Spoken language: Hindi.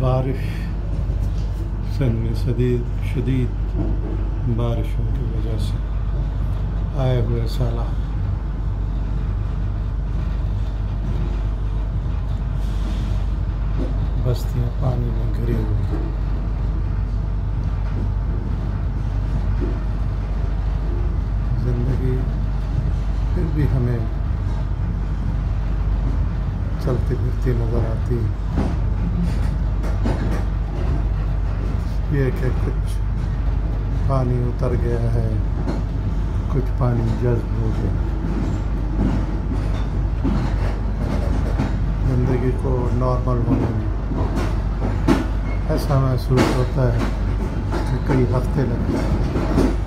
बारिश शदीद बारिशों की वजह से आए हुए सैलाब बस्तियां पानी में घिरी हुई। ज़िंदगी फिर भी हमें चलती फिरती नज़र आती ये कि कुछ पानी उतर गया है, कुछ पानी जज़्ब हो गया। ज़िंदगी को नॉर्मल होने में ऐसा महसूस होता है कि कई हफ्ते लगते हैं।